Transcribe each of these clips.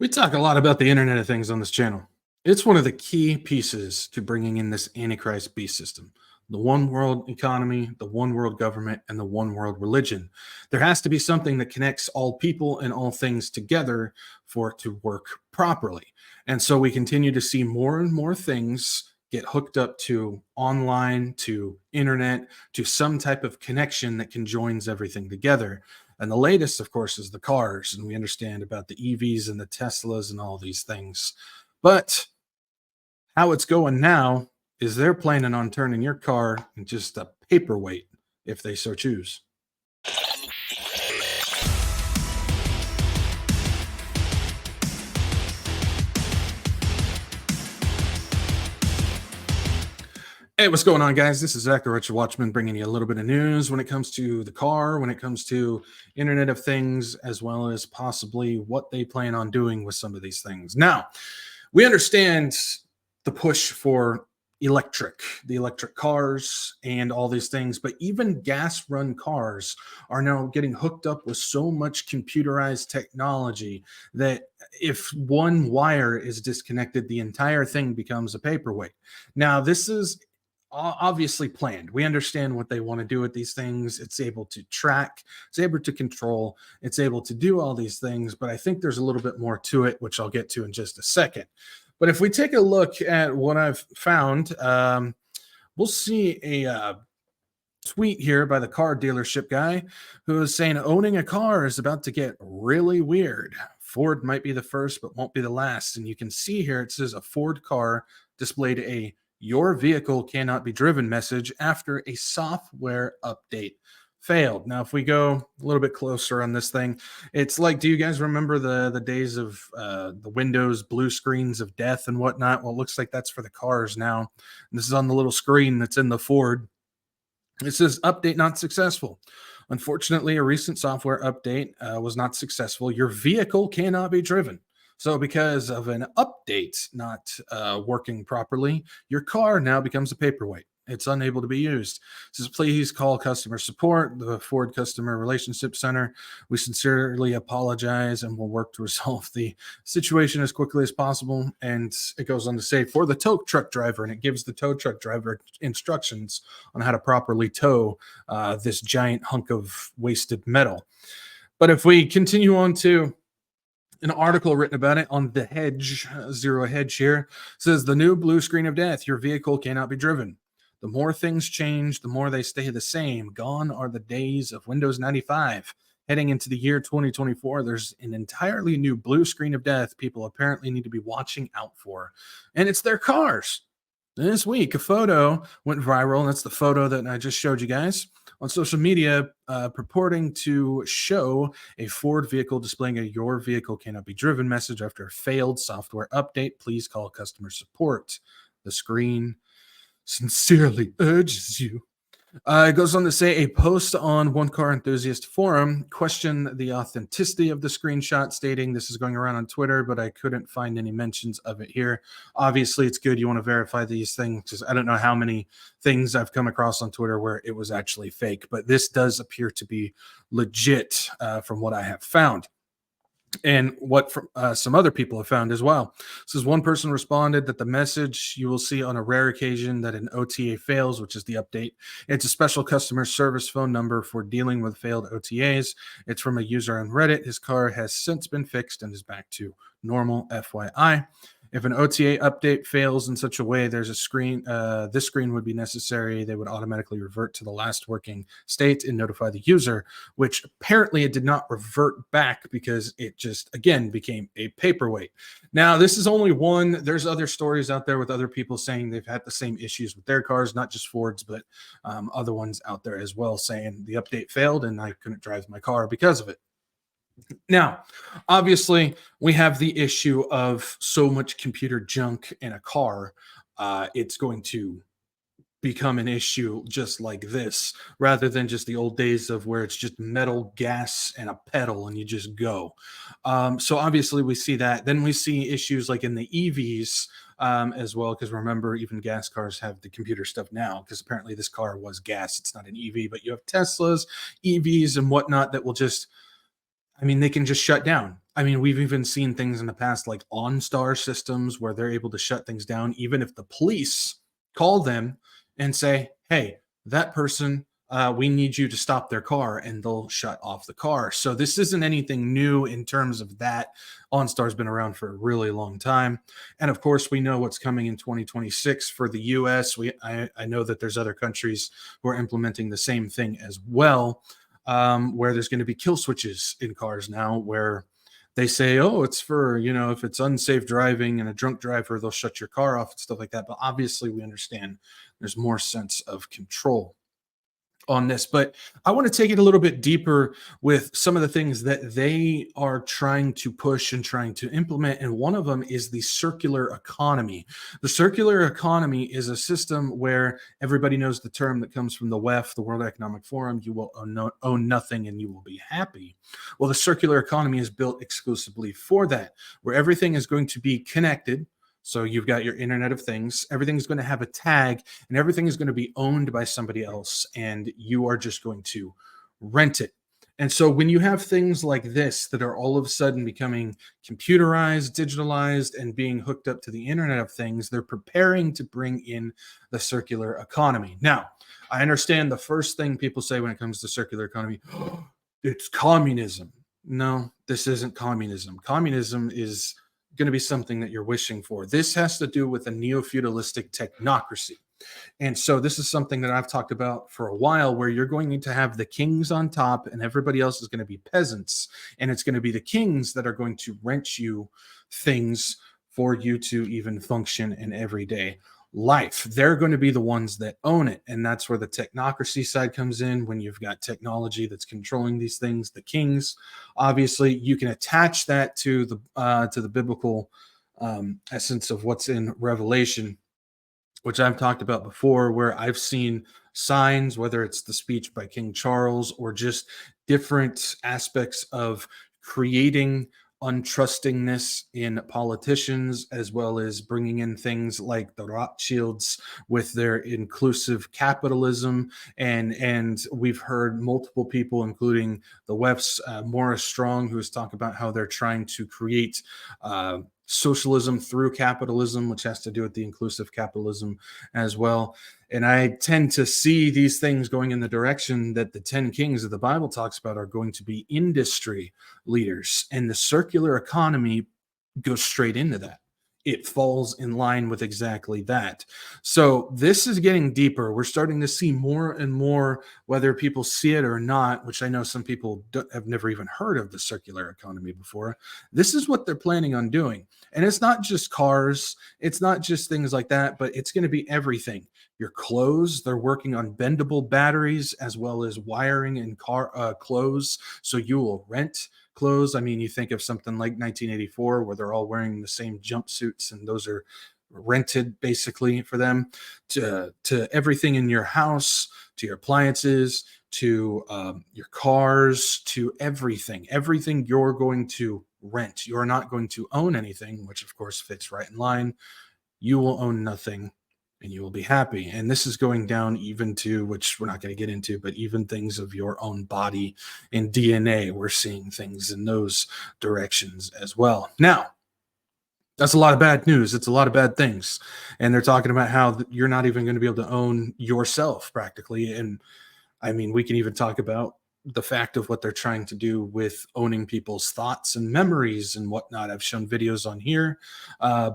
We talk a lot about the Internet of Things on this channel. It's one of the key pieces to bringing in this Antichrist beast system. The one world economy, the one world government, and the one world religion. There has to be something that connects all people and all things together for it to work properly. And so we continue to see more and more things get hooked up to online, to internet, to some type of connection that can joins everything together. And the latest, of course, is the cars. And we understand about the EVs and the Teslas and all these things. But how it's going now is they're planning on turning your car into just a paperweight if they so choose. Hey, what's going on, guys? This is Zach, the WretchedWatchmen, bringing you a little bit of news when it comes to the car, when it comes to Internet of Things, as well as possibly what they plan on doing with some of these things. Now, we understand the push for the electric cars and all these things, but even gas run cars are now getting hooked up with so much computerized technology that if one wire is disconnected, the entire thing becomes a paperweight. Now, this is obviously planned. We understand what they want to do with these things. It's able to track, it's able to control, it's able to do all these things, but I think there's a little bit more to it, which I'll get to in just a second. But if we take a look at what I've found, we'll see a tweet here by the car dealership guy who is saying owning a car is about to get really weird. Ford might be the first, but won't be the last. And you can see here it says a Ford car displayed a "your vehicle cannot be driven" message after a software update failed. Now, if we go a little bit closer on this thing, it's like, do you guys remember the days of the Windows blue screens of death and whatnot? Well, it looks like that's for the cars now. And this is on the little screen that's in the Ford. It says update not successful. Unfortunately, a recent software update was not successful. Your vehicle cannot be driven. So because of an update not working properly, your car now becomes a paperweight. It's unable to be used. It says, please call customer support, the Ford Customer Relationship Center. We sincerely apologize and will work to resolve the situation as quickly as possible. And it goes on to say, for the tow truck driver, and it gives the tow truck driver instructions on how to properly tow this giant hunk of wasted metal. But if we continue on to an article written about it on the Hedge, Zero Hedge here, says the new blue screen of death, your vehicle cannot be driven. The more things change, the more they stay the same. Gone are the days of Windows 95. Heading into the year 2024, there's an entirely new blue screen of death people apparently need to be watching out for. And it's their cars. This week, a photo went viral, and that's the photo that I just showed you guys on social media, purporting to show a Ford vehicle displaying a "your vehicle cannot be driven" message after a failed software update. Please call customer support. The screen sincerely urges you. It goes on to say a post on One Car Enthusiast forum questioned the authenticity of the screenshot, stating this is going around on Twitter, but I couldn't find any mentions of it here. Obviously, it's good. You want to verify these things because I don't know how many things I've come across on Twitter where it was actually fake, but this does appear to be legit from what I have found. And what some other people have found as well. Says one person responded that the message you will see on a rare occasion that an OTA fails, which is the update. It's a special customer service phone number for dealing with failed OTAs. It's from a user on Reddit. His car has since been fixed and is back to normal, FYI. If an OTA update fails in such a way, there's a screen. This screen would be necessary. They would automatically revert to the last working state and notify the user, which apparently it did not revert back because it just, again, became a paperweight. Now, this is only one. There's other stories out there with other people saying they've had the same issues with their cars, not just Ford's, but other ones out there as well, saying the update failed and I couldn't drive my car because of it. Now, obviously, we have the issue of so much computer junk in a car. It's going to become an issue just like this, rather than just the old days of where it's just metal, gas, and a pedal, and you just go. So obviously, we see that. Then we see issues like in the EVs as well, because remember, even gas cars have the computer stuff now, because apparently this car was gas. It's not an EV, but you have Teslas, EVs, and whatnot that will just, I mean, they can just shut down. I mean, we've even seen things in the past like OnStar systems where they're able to shut things down, even if the police call them and say, "Hey, that person, we need you to stop their car," and they'll shut off the car. So this isn't anything new in terms of that. OnStar's been around for a really long time, and of course, we know what's coming in 2026 for the U.S. I know that there's other countries who are implementing the same thing as well, where there's going to be kill switches in cars now, where they say, "Oh, it's for, if it's unsafe driving and a drunk driver, they'll shut your car off and stuff like that." But obviously, we understand there's more sense of control on this. But I want to take it a little bit deeper with some of the things that they are trying to push and trying to implement. And one of them is the circular economy. The circular economy is a system where everybody knows the term that comes from the WEF, the World Economic Forum: you will own nothing and you will be happy. Well, the circular economy is built exclusively for that, where everything is going to be connected. So you've got your Internet of Things, everything's going to have a tag, and everything is going to be owned by somebody else, and you are just going to rent it. And so when you have things like this that are all of a sudden becoming computerized, digitalized, and being hooked up to the Internet of Things, they're preparing to bring in the circular economy. Now, I understand the first thing people say when it comes to circular economy: it's communism. No, this isn't communism. Communism is going to be something that you're wishing for. This has to do with a neo-feudalistic technocracy. And so this is something that I've talked about for a while, where you're going to have the kings on top and everybody else is going to be peasants. And it's going to be the kings that are going to rent you things for you to even function in everyday life. They're going to be the ones that own it. And that's where the technocracy side comes in. When you've got technology that's controlling these things, the kings, obviously you can attach that to the biblical essence of what's in Revelation, which I've talked about before, where I've seen signs, whether it's the speech by King Charles or just different aspects of creating untrustingness in politicians, as well as bringing in things like the Rothschilds with their inclusive capitalism. And we've heard multiple people, including the WEF's Morris Strong, who has talked about how they're trying to create socialism through capitalism, which has to do with the inclusive capitalism as well. And I tend to see these things going in the direction that the 10 kings of the Bible talks about are going to be industry leaders. And the circular economy goes straight into that. It falls in line with exactly that. So this is getting deeper. We're starting to see more and more, whether people see it or not, which I know some people have never even heard of the circular economy before. This is what they're planning on doing. And it's not just cars, it's not just things like that, but it's going to be everything. Your clothes, they're working on bendable batteries as well as wiring in car clothes. So you will rent clothes. I mean, you think of something like 1984, where they're all wearing the same jumpsuits, and those are rented basically for them, to everything in your house, to your appliances, to your cars, to everything you're going to rent. You're not going to own anything, which of course fits right in line. You will own nothing and you will be happy. And this is going down even to, which we're not going to get into, but even things of your own body and DNA. We're seeing things in those directions as well. Now, that's a lot of bad news. It's a lot of bad things. And they're talking about how you're not even going to be able to own yourself practically. And I mean, we can even talk about the fact of what they're trying to do with owning people's thoughts and memories and whatnot. I've shown videos on here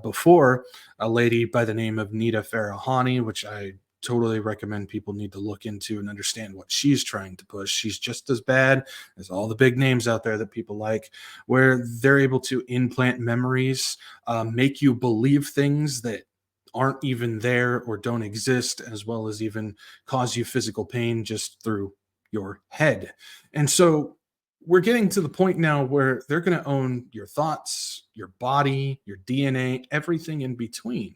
before, a lady by the name of Nita Farahani, which I totally recommend people need to look into and understand what she's trying to push. She's just as bad as all the big names out there that people like, where they're able to implant memories, make you believe things that aren't even there or don't exist, as well as even cause you physical pain just through your head. And so we're getting to the point now where they're going to own your thoughts, your body, your DNA, everything in between.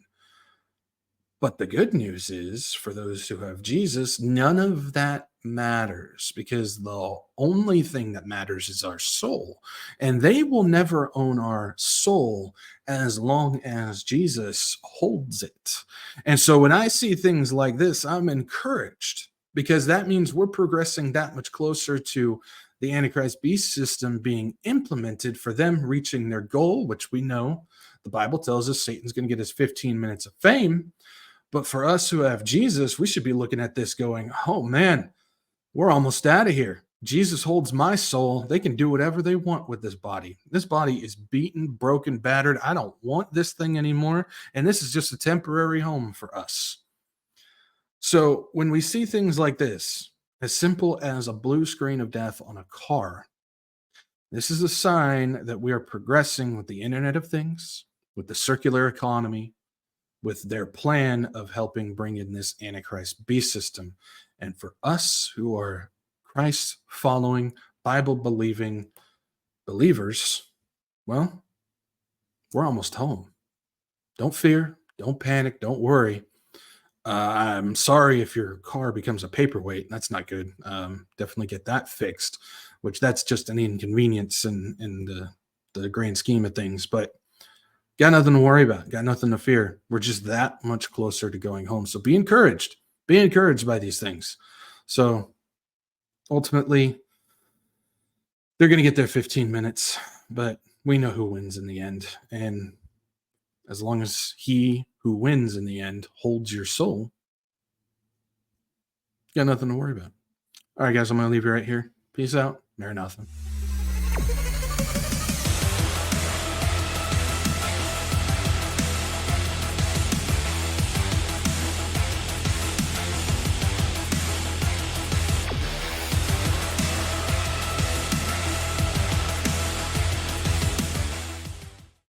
But the good news is, for those who have Jesus, none of that matters, because the only thing that matters is our soul. And they will never own our soul as long as Jesus holds it. And so when I see things like this, I'm encouraged, because that means we're progressing that much closer to the Antichrist beast system being implemented for them reaching their goal, which we know the Bible tells us Satan's going to get his 15 minutes of fame. But for us who have Jesus, we should be looking at this going, oh man, we're almost out of here. Jesus holds my soul. They can do whatever they want with this body. This body is beaten, broken, battered. I don't want this thing anymore. And this is just a temporary home for us. So when we see things like this, as simple as a blue screen of death on a car, this is a sign that we are progressing with the Internet of Things, with the circular economy, with their plan of helping bring in this Antichrist beast system. And for us who are Christ following, Bible believing believers, well, we're almost home. Don't fear, don't panic, don't worry. I'm sorry if your car becomes a paperweight. That's not good. Definitely get that fixed, which that's just an inconvenience in the grand scheme of things. But got nothing to worry about. Got nothing to fear. We're just that much closer to going home. So be encouraged. Be encouraged by these things. So ultimately, they're going to get their 15 minutes, but we know who wins in the end. And as long as he who wins in the end holds your soul, got nothing to worry about. All right, guys, I'm going to leave you right here. Peace out. Maranatha.